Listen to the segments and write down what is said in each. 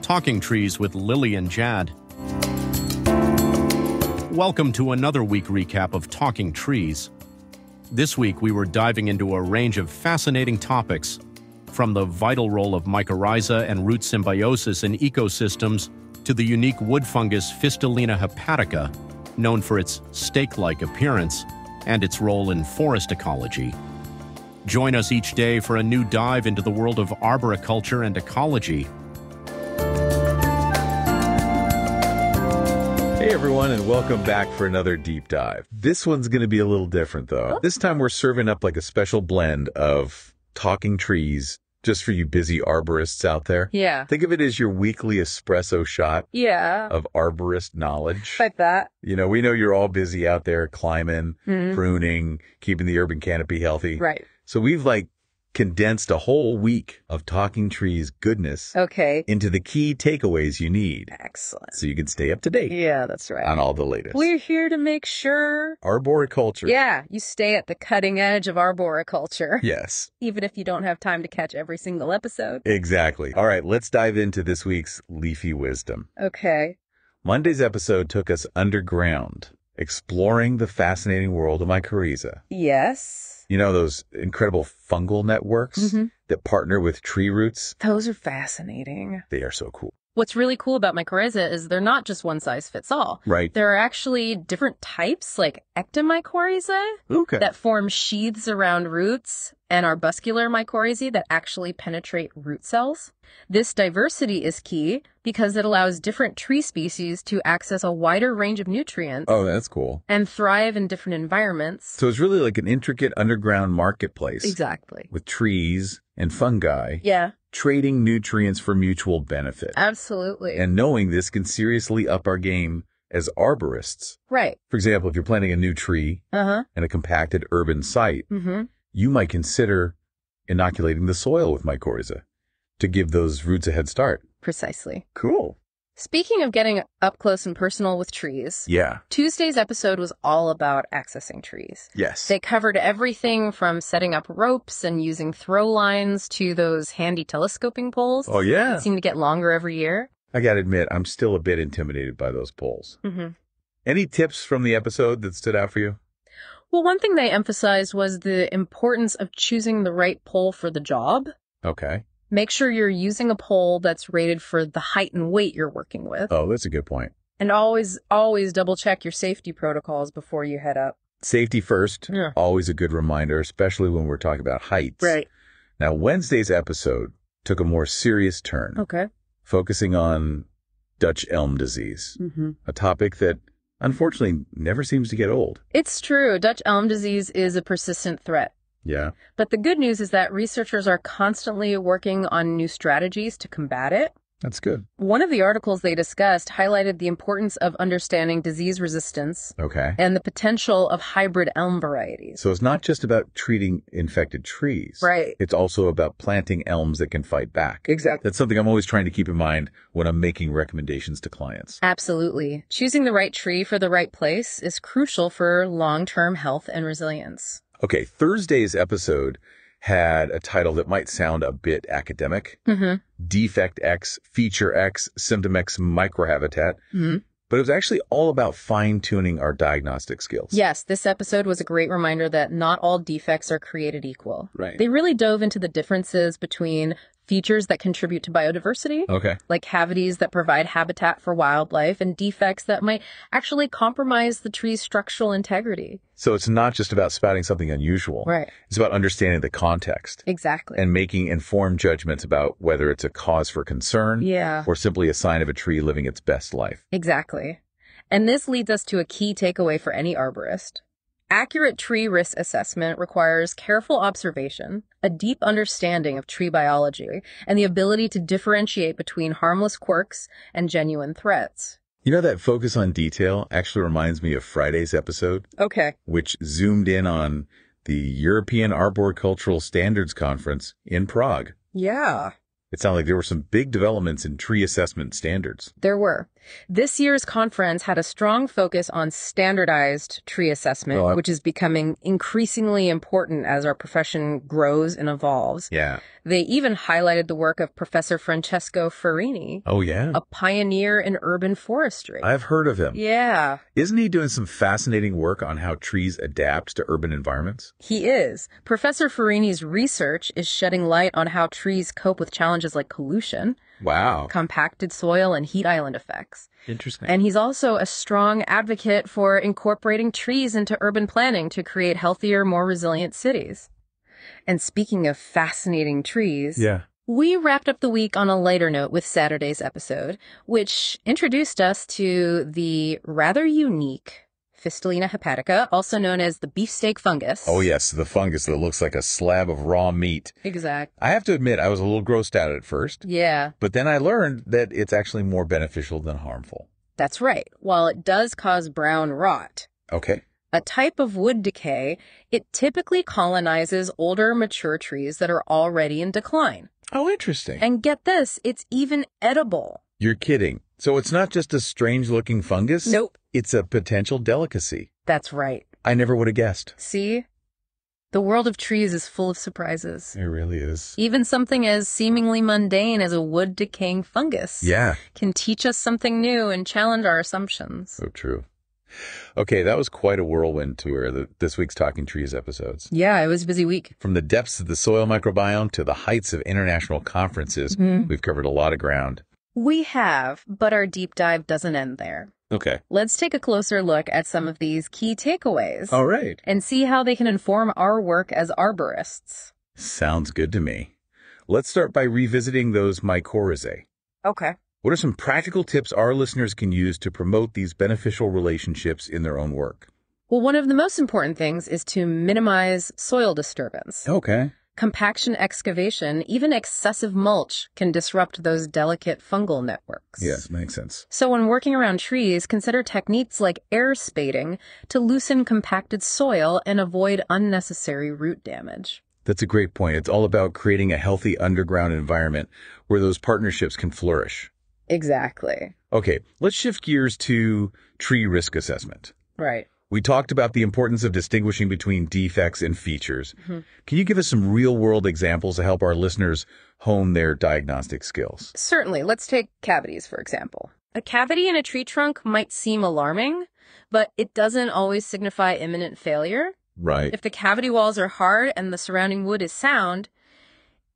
Talking Trees with Lily and Jad. Welcome to another week recap of Talking Trees. This week we were diving into a range of fascinating topics, from the vital role of mycorrhiza and root symbiosis in ecosystems to the unique wood fungus Fistulina hepatica, known for its stake-like appearance and its role in forest ecology. Join us each day for a new dive into the world of arboriculture and ecology. Hey everyone, and welcome back for another deep dive. This one's going to be a little different though. This time we're serving up like a special blend of talking trees, just for you busy arborists out there. Yeah. Think of it as your weekly espresso shot of arborist knowledge. Like that. You know, we know you're all busy out there climbing, pruning, keeping the urban canopy healthy. Right. So we've condensed a whole week of talking trees goodness into the key takeaways you need. Excellent. So you can stay up to date. Yeah, that's right. On all the latest. We're here to make sure arboriculture. Yeah, you stay at the cutting edge of arboriculture. Yes. Even if you don't have time to catch every single episode. Exactly. All right, let's dive into this week's leafy wisdom. Okay. Monday's episode took us underground, exploring the fascinating world of mycorrhiza. Yes. You know, those incredible fungal networks that partner with tree roots? Those are fascinating. They are so cool. What's really cool about mycorrhiza is they're not just one size fits all. Right. There are actually different types, like ectomycorrhiza, that form sheaths around roots, and arbuscular mycorrhizae that actually penetrate root cells. This diversity is key because it allows different tree species to access a wider range of nutrients. Oh, that's cool. And thrive in different environments. So it's really like an intricate underground marketplace. Exactly. With trees and fungi. Yeah. Trading nutrients for mutual benefit. Absolutely. And knowing this can seriously up our game as arborists. Right. For example, if you're planting a new tree in a compacted urban site, you might consider inoculating the soil with mycorrhiza to give those roots a head start. Precisely. Cool. Speaking of getting up close and personal with trees, Tuesday's episode was all about accessing trees. Yes. They covered everything from setting up ropes and using throwlines to those handy telescoping poles. Oh, yeah. That seem to get longer every year. I gotta admit, I'm still a bit intimidated by those poles. Any tips from the episode that stood out for you? Well, one thing they emphasized was the importance of choosing the right pole for the job. Okay. Make sure you're using a pole that's rated for the height and weight you're working with. Oh, that's a good point. And always double check your safety protocols before you head up. Safety first. Yeah. Always a good reminder, especially when we're talking about heights. Right. Now, Wednesday's episode took a more serious turn. Okay. Focusing on Dutch elm disease, a topic that unfortunately never seems to get old. It's true. Dutch elm disease is a persistent threat. Yeah. But the good news is that researchers are constantly working on new strategies to combat it. That's good. One of the articles they discussed highlighted the importance of understanding disease resistance and the potential of hybrid elm varieties. So it's not just about treating infected trees. Right. It's also about planting elms that can fight back. Exactly. That's something I'm always trying to keep in mind when I'm making recommendations to clients. Absolutely. Choosing the right tree for the right place is crucial for long-term health and resilience. Okay, Thursday's episode had a title that might sound a bit academic. Defect X, Feature X, Symptom X, Microhabitat. But it was actually all about fine-tuning our diagnostic skills. Yes, this episode was a great reminder that not all defects are created equal. Right. They really dove into the differences between features that contribute to biodiversity, like cavities that provide habitat for wildlife, and defects that might actually compromise the tree's structural integrity. So it's not just about spotting something unusual. Right. It's about understanding the context. Exactly. And making informed judgments about whether it's a cause for concern or simply a sign of a tree living its best life. Exactly. And this leads us to a key takeaway for any arborist. Accurate tree risk assessment requires careful observation, a deep understanding of tree biology, and the ability to differentiate between harmless quirks and genuine threats. You know, that focus on detail actually reminds me of Friday's episode. Which zoomed in on the European Arboricultural Standards Conference in Prague. Yeah. It sounded like there were some big developments in tree assessment standards. There were. This year's conference had a strong focus on standardized tree assessment, which is becoming increasingly important as our profession grows and evolves. Yeah. They even highlighted the work of Professor Francesco Farini. Oh, yeah? A pioneer in urban forestry. I've heard of him. Yeah. Isn't he doing some fascinating work on how trees adapt to urban environments? He is. Professor Farini's research is shedding light on how trees cope with challenges like pollution. Wow. Compacted soil and heat island effects. Interesting. And he's also a strong advocate for incorporating trees into urban planning to create healthier, more resilient cities. And speaking of fascinating trees, we wrapped up the week on a lighter note with Saturday's episode, which introduced us to the rather unique Fistulina hepatica, also known as the beefsteak fungus. Oh, yes, the fungus that looks like a slab of raw meat. Exactly. I have to admit, I was a little grossed out at first. Yeah. But then I learned that it's actually more beneficial than harmful. That's right. While it does cause brown rot, Okay. a type of wood decay, it typically colonizes older, mature trees that are already in decline. Oh, interesting. And get this, it's even edible. You're kidding. So it's not just a strange-looking fungus? Nope. It's a potential delicacy. That's right. I never would have guessed. See? The world of trees is full of surprises. It really is. Even something as seemingly mundane as a wood decaying fungus can teach us something new and challenge our assumptions. So true. Okay, that was quite a whirlwind tour, this week's Talking Trees episodes. Yeah, it was a busy week. From the depths of the soil microbiome to the heights of international conferences, we've covered a lot of ground. We have, but our deep dive doesn't end there. Okay. Let's take a closer look at some of these key takeaways. All right. And see how they can inform our work as arborists. Sounds good to me. Let's start by revisiting those mycorrhizae. Okay. What are some practical tips our listeners can use to promote these beneficial relationships in their own work? Well, one of the most important things is to minimize soil disturbance. Okay. Compaction excavation, even excessive mulch, can disrupt those delicate fungal networks. Yes, makes sense. So when working around trees, consider techniques like air spading to loosen compacted soil and avoid unnecessary root damage. That's a great point. It's all about creating a healthy underground environment where those partnerships can flourish. Exactly. Okay, let's shift gears to tree risk assessment. Right. We talked about the importance of distinguishing between defects and features. Can you give us some real-world examples to help our listeners hone their diagnostic skills? Certainly. Let's take cavities, for example. A cavity in a tree trunk might seem alarming, but it doesn't always signify imminent failure. Right. If the cavity walls are hard and the surrounding wood is sound,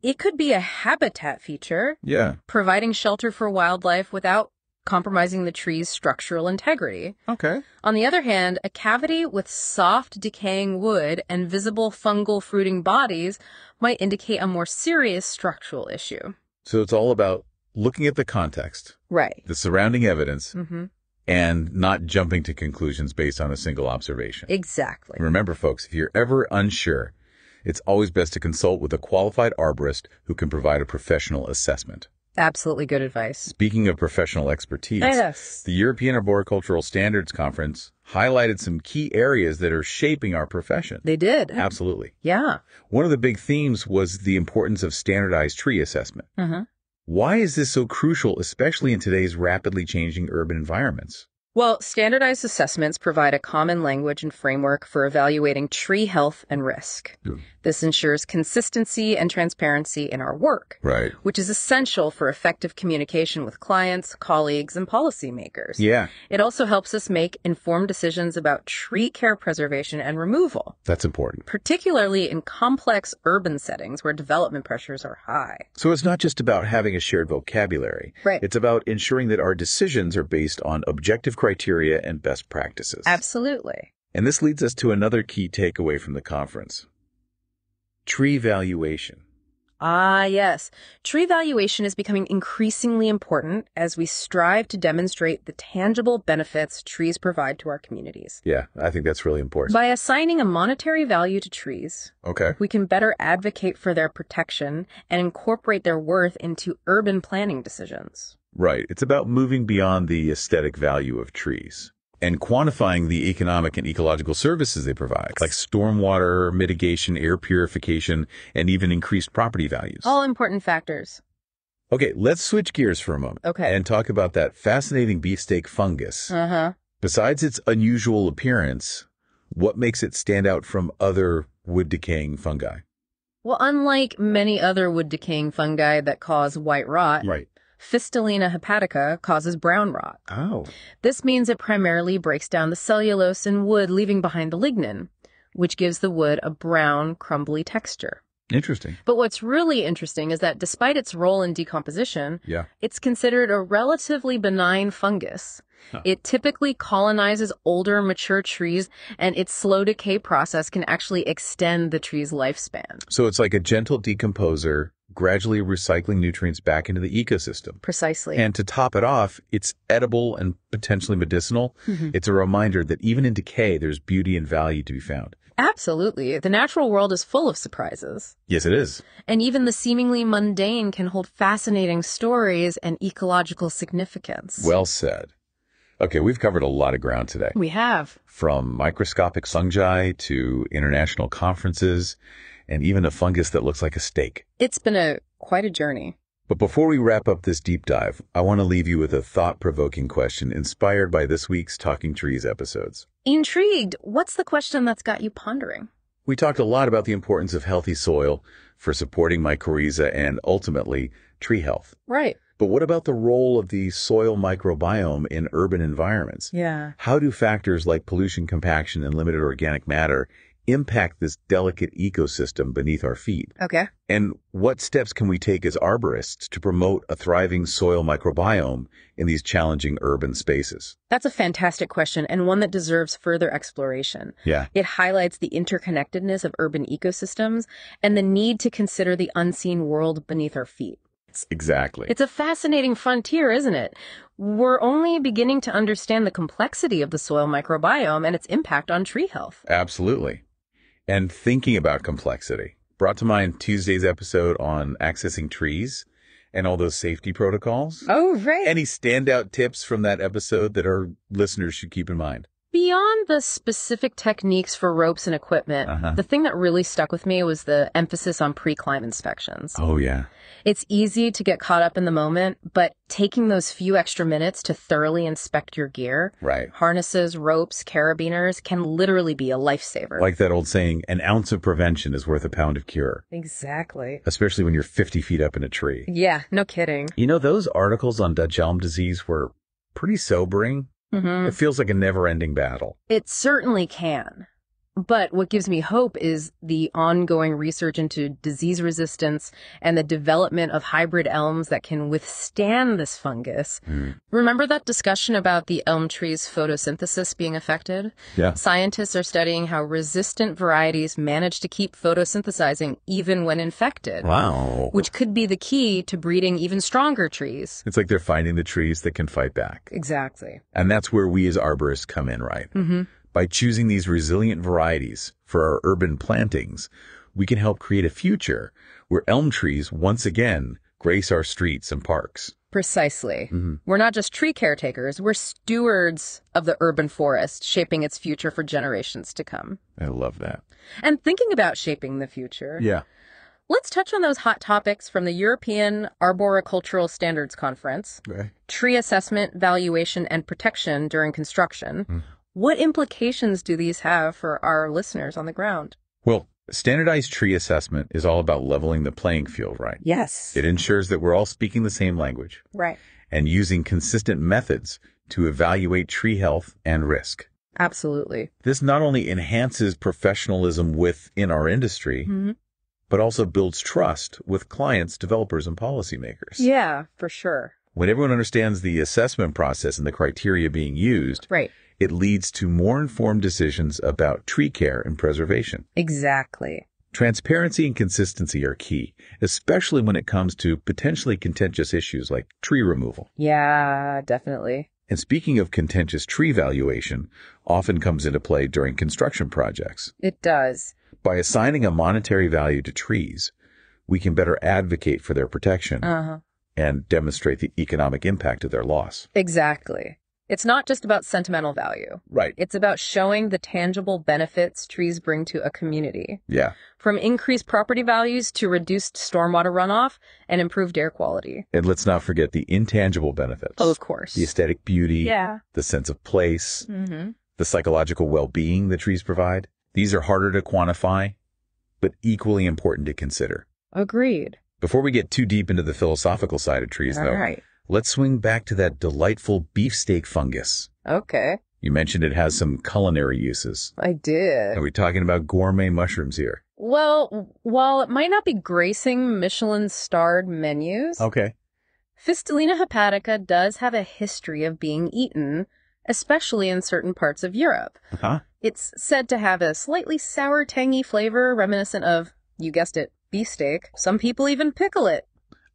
it could be a habitat feature, providing shelter for wildlife without compromising the tree's structural integrity. Okay. On the other hand, a cavity with soft, decaying wood and visible fungal fruiting bodies might indicate a more serious structural issue. So it's all about looking at the context, right, the surrounding evidence, and not jumping to conclusions based on a single observation. Exactly. Remember, folks, if you're ever unsure, it's always best to consult with a qualified arborist who can provide a professional assessment. Absolutely good advice. Speaking of professional expertise, yes, the European Arboricultural Standards Conference highlighted some key areas that are shaping our profession. They did. Absolutely. Yeah. One of the big themes was the importance of standardized tree assessment. Why is this so crucial, especially in today's rapidly changing urban environments? Well, standardized assessments provide a common language and framework for evaluating tree health and risk. This ensures consistency and transparency in our work, which is essential for effective communication with clients, colleagues, and policymakers. Yeah. It also helps us make informed decisions about tree care preservation and removal. That's important. Particularly in complex urban settings where development pressures are high. So it's not just about having a shared vocabulary. Right. It's about ensuring that our decisions are based on objective criteria and best practices. Absolutely. And this leads us to another key takeaway from the conference. Tree valuation. Ah, yes. Tree valuation is becoming increasingly important as we strive to demonstrate the tangible benefits trees provide to our communities. Yeah, I think that's really important. By assigning a monetary value to trees, we can better advocate for their protection and incorporate their worth into urban planning decisions. Right. It's about moving beyond the aesthetic value of trees and quantifying the economic and ecological services they provide, like stormwater mitigation, air purification, and even increased property values. All important factors. Okay, let's switch gears for a moment. Okay. And talk about that fascinating beefsteak fungus. Uh-huh. Besides its unusual appearance, what makes it stand out from other wood-decaying fungi? Well, unlike many other wood-decaying fungi that cause white rot, Right. Fistulina hepatica causes brown rot. Oh. This means it primarily breaks down the cellulose in wood, leaving behind the lignin, which gives the wood a brown, crumbly texture. Interesting. But what's really interesting is that despite its role in decomposition, Yeah. it's considered a relatively benign fungus. Huh. It typically colonizes older, mature trees, and its slow decay process can actually extend the tree's lifespan. So it's like a gentle decomposer, gradually recycling nutrients back into the ecosystem. Precisely. And to top it off, it's edible and potentially medicinal. Mm-hmm. It's a reminder that even in decay, there's beauty and value to be found. Absolutely. The natural world is full of surprises. Yes, it is. And even the seemingly mundane can hold fascinating stories and ecological significance. Well said. Okay, we've covered a lot of ground today. We have. From microscopic fungi to international conferences and even a fungus that looks like a steak. It's been quite a journey. But before we wrap up this deep dive, I want to leave you with a thought-provoking question inspired by this week's Talking Trees episodes. Intrigued. What's the question that's got you pondering? We talked a lot about the importance of healthy soil for supporting mycorrhiza and ultimately tree health. Right. But what about the role of the soil microbiome in urban environments? Yeah. How do factors like pollution, compaction, and limited organic matter impact this delicate ecosystem beneath our feet? Okay. And what steps can we take as arborists to promote a thriving soil microbiome in these challenging urban spaces? That's a fantastic question and one that deserves further exploration. Yeah. It highlights the interconnectedness of urban ecosystems and the need to consider the unseen world beneath our feet. Exactly. It's a fascinating frontier, isn't it? We're only beginning to understand the complexity of the soil microbiome and its impact on tree health. Absolutely. And thinking about complexity brought to mind Tuesday's episode on accessing trees and all those safety protocols. Oh, right. Any standout tips from that episode that our listeners should keep in mind? Beyond the specific techniques for ropes and equipment, the thing that really stuck with me was the emphasis on pre-climb inspections. Oh, yeah. It's easy to get caught up in the moment, but taking those few extra minutes to thoroughly inspect your gear, right, harnesses, ropes, carabiners, can literally be a lifesaver. Like that old saying, an ounce of prevention is worth a pound of cure. Exactly. Especially when you're 50 feet up in a tree. Yeah, no kidding. You know, those articles on Dutch elm disease were pretty sobering. Mm-hmm. It feels like a never-ending battle. It certainly can. But what gives me hope is the ongoing research into disease resistance and the development of hybrid elms that can withstand this fungus. Remember that discussion about the elm tree's photosynthesis being affected? Yeah. Scientists are studying how resistant varieties manage to keep photosynthesizing even when infected. Wow. Which could be the key to breeding even stronger trees. It's like they're finding the trees that can fight back. Exactly. And that's where we as arborists come in, right? Mm-hmm. By choosing these resilient varieties for our urban plantings, we can help create a future where elm trees once again grace our streets and parks. Precisely. Mm-hmm. We're not just tree caretakers, we're stewards of the urban forest, shaping its future for generations to come. I love that. And thinking about shaping the future. Yeah. Let's touch on those hot topics from the European Arboricultural Standards Conference. Okay. Tree assessment, valuation, and protection during construction. What implications do these have for our listeners on the ground? Well, standardized tree assessment is all about leveling the playing field, right? Yes. It ensures that we're all speaking the same language. Right. And using consistent methods to evaluate tree health and risk. Absolutely. This not only enhances professionalism within our industry, but also builds trust with clients, developers, and policymakers. Yeah, for sure. When everyone understands the assessment process and the criteria being used, right, it leads to more informed decisions about tree care and preservation. Exactly. Transparency and consistency are key, especially when it comes to potentially contentious issues like tree removal. Yeah, definitely. And speaking of contentious tree valuation, often comes into play during construction projects. It does. By assigning a monetary value to trees, we can better advocate for their protection and demonstrate the economic impact of their loss. Exactly. It's not just about sentimental value. Right. It's about showing the tangible benefits trees bring to a community. Yeah. From increased property values to reduced stormwater runoff and improved air quality. And let's not forget the intangible benefits. Oh, of course. The aesthetic beauty. Yeah. The sense of place. Mm-hmm. The psychological well-being that trees provide. These are harder to quantify, but equally important to consider. Agreed. Before we get too deep into the philosophical side of trees, though, right. Let's swing back to that delightful beefsteak fungus. Okay. You mentioned it has some culinary uses. I did. Are we talking about gourmet mushrooms here? Well, while it might not be gracing Michelin-starred menus, Okay. Fistulina hepatica does have a history of being eaten, especially in certain parts of Europe. Uh-huh. It's said to have a slightly sour, tangy flavor reminiscent of, you guessed it, beefsteak. Some people even pickle it.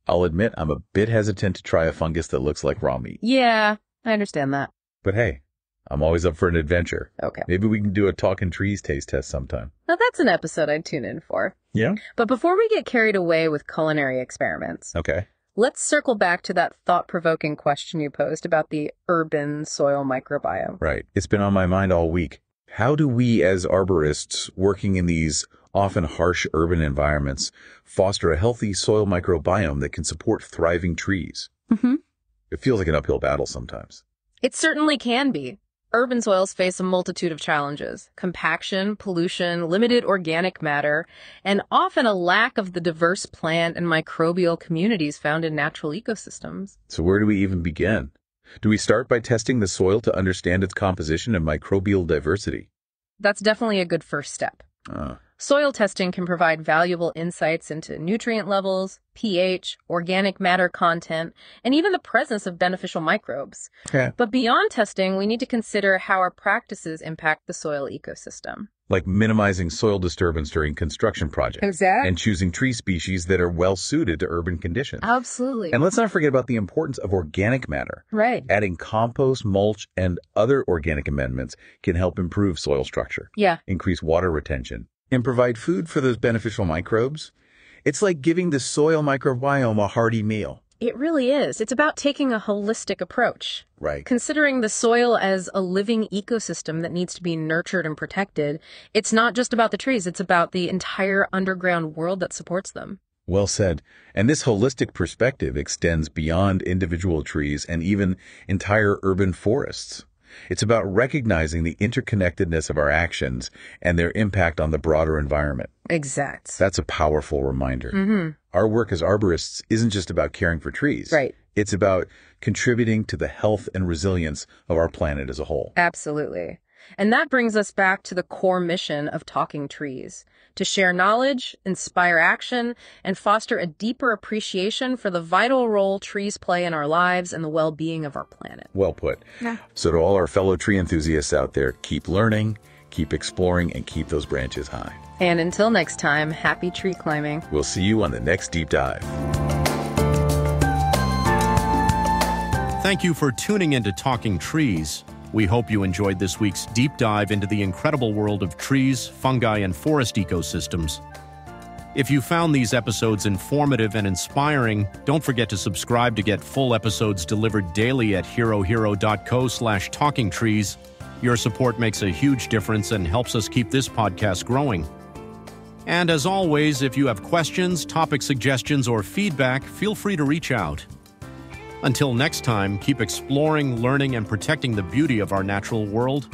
I'll admit I'm a bit hesitant to try a fungus that looks like raw meat. Yeah, I understand that. But hey, I'm always up for an adventure. Okay. Maybe we can do a talking trees taste test sometime. Now that's an episode I'd tune in for. Yeah? But before we get carried away with culinary experiments, Okay. let's circle back to that thought-provoking question you posed about the urban soil microbiome. Right. It's been on my mind all week. How do we as arborists working in these often harsh urban environments foster a healthy soil microbiome that can support thriving trees? Mm-hmm. It feels like an uphill battle sometimes. It certainly can be. Urban soils face a multitude of challenges: compaction, pollution, limited organic matter, and often a lack of the diverse plant and microbial communities found in natural ecosystems. So where do we even begin? Do we start by testing the soil to understand its composition and microbial diversity? That's definitely a good first step. Soil testing can provide valuable insights into nutrient levels, pH, organic matter content, and even the presence of beneficial microbes. Okay. But beyond testing, we need to consider how our practices impact the soil ecosystem. Like minimizing soil disturbance during construction projects. Exactly. And choosing tree species that are well suited to urban conditions. Absolutely. And let's not forget about the importance of organic matter. Right. Adding compost, mulch, and other organic amendments can help improve soil structure. Yeah. Increase water retention, and provide food for those beneficial microbes. It's like giving the soil microbiome a hearty meal. It really is. It's about taking a holistic approach. Right. Considering the soil as a living ecosystem that needs to be nurtured and protected, it's not just about the trees, it's about the entire underground world that supports them. Well said. And this holistic perspective extends beyond individual trees and even entire urban forests. It's about recognizing the interconnectedness of our actions and their impact on the broader environment. Exact. That's a powerful reminder. Mm-hmm. Our work as arborists isn't just about caring for trees. Right. It's about contributing to the health and resilience of our planet as a whole. Absolutely. And that brings us back to the core mission of Talking Trees: to share knowledge, inspire action, and foster a deeper appreciation for the vital role trees play in our lives and the well-being of our planet. Well put. Yeah. So to all our fellow tree enthusiasts out there, keep learning, keep exploring, and keep those branches high. And until next time, happy tree climbing. We'll see you on the next deep dive. Thank you for tuning into Talking Trees. We hope you enjoyed this week's deep dive into the incredible world of trees, fungi, and forest ecosystems. If you found these episodes informative and inspiring, don't forget to subscribe to get full episodes delivered daily at herohero.co/talkingtrees. Your support makes a huge difference and helps us keep this podcast growing. And as always, if you have questions, topic suggestions, or feedback, feel free to reach out. Until next time, keep exploring, learning, and protecting the beauty of our natural world.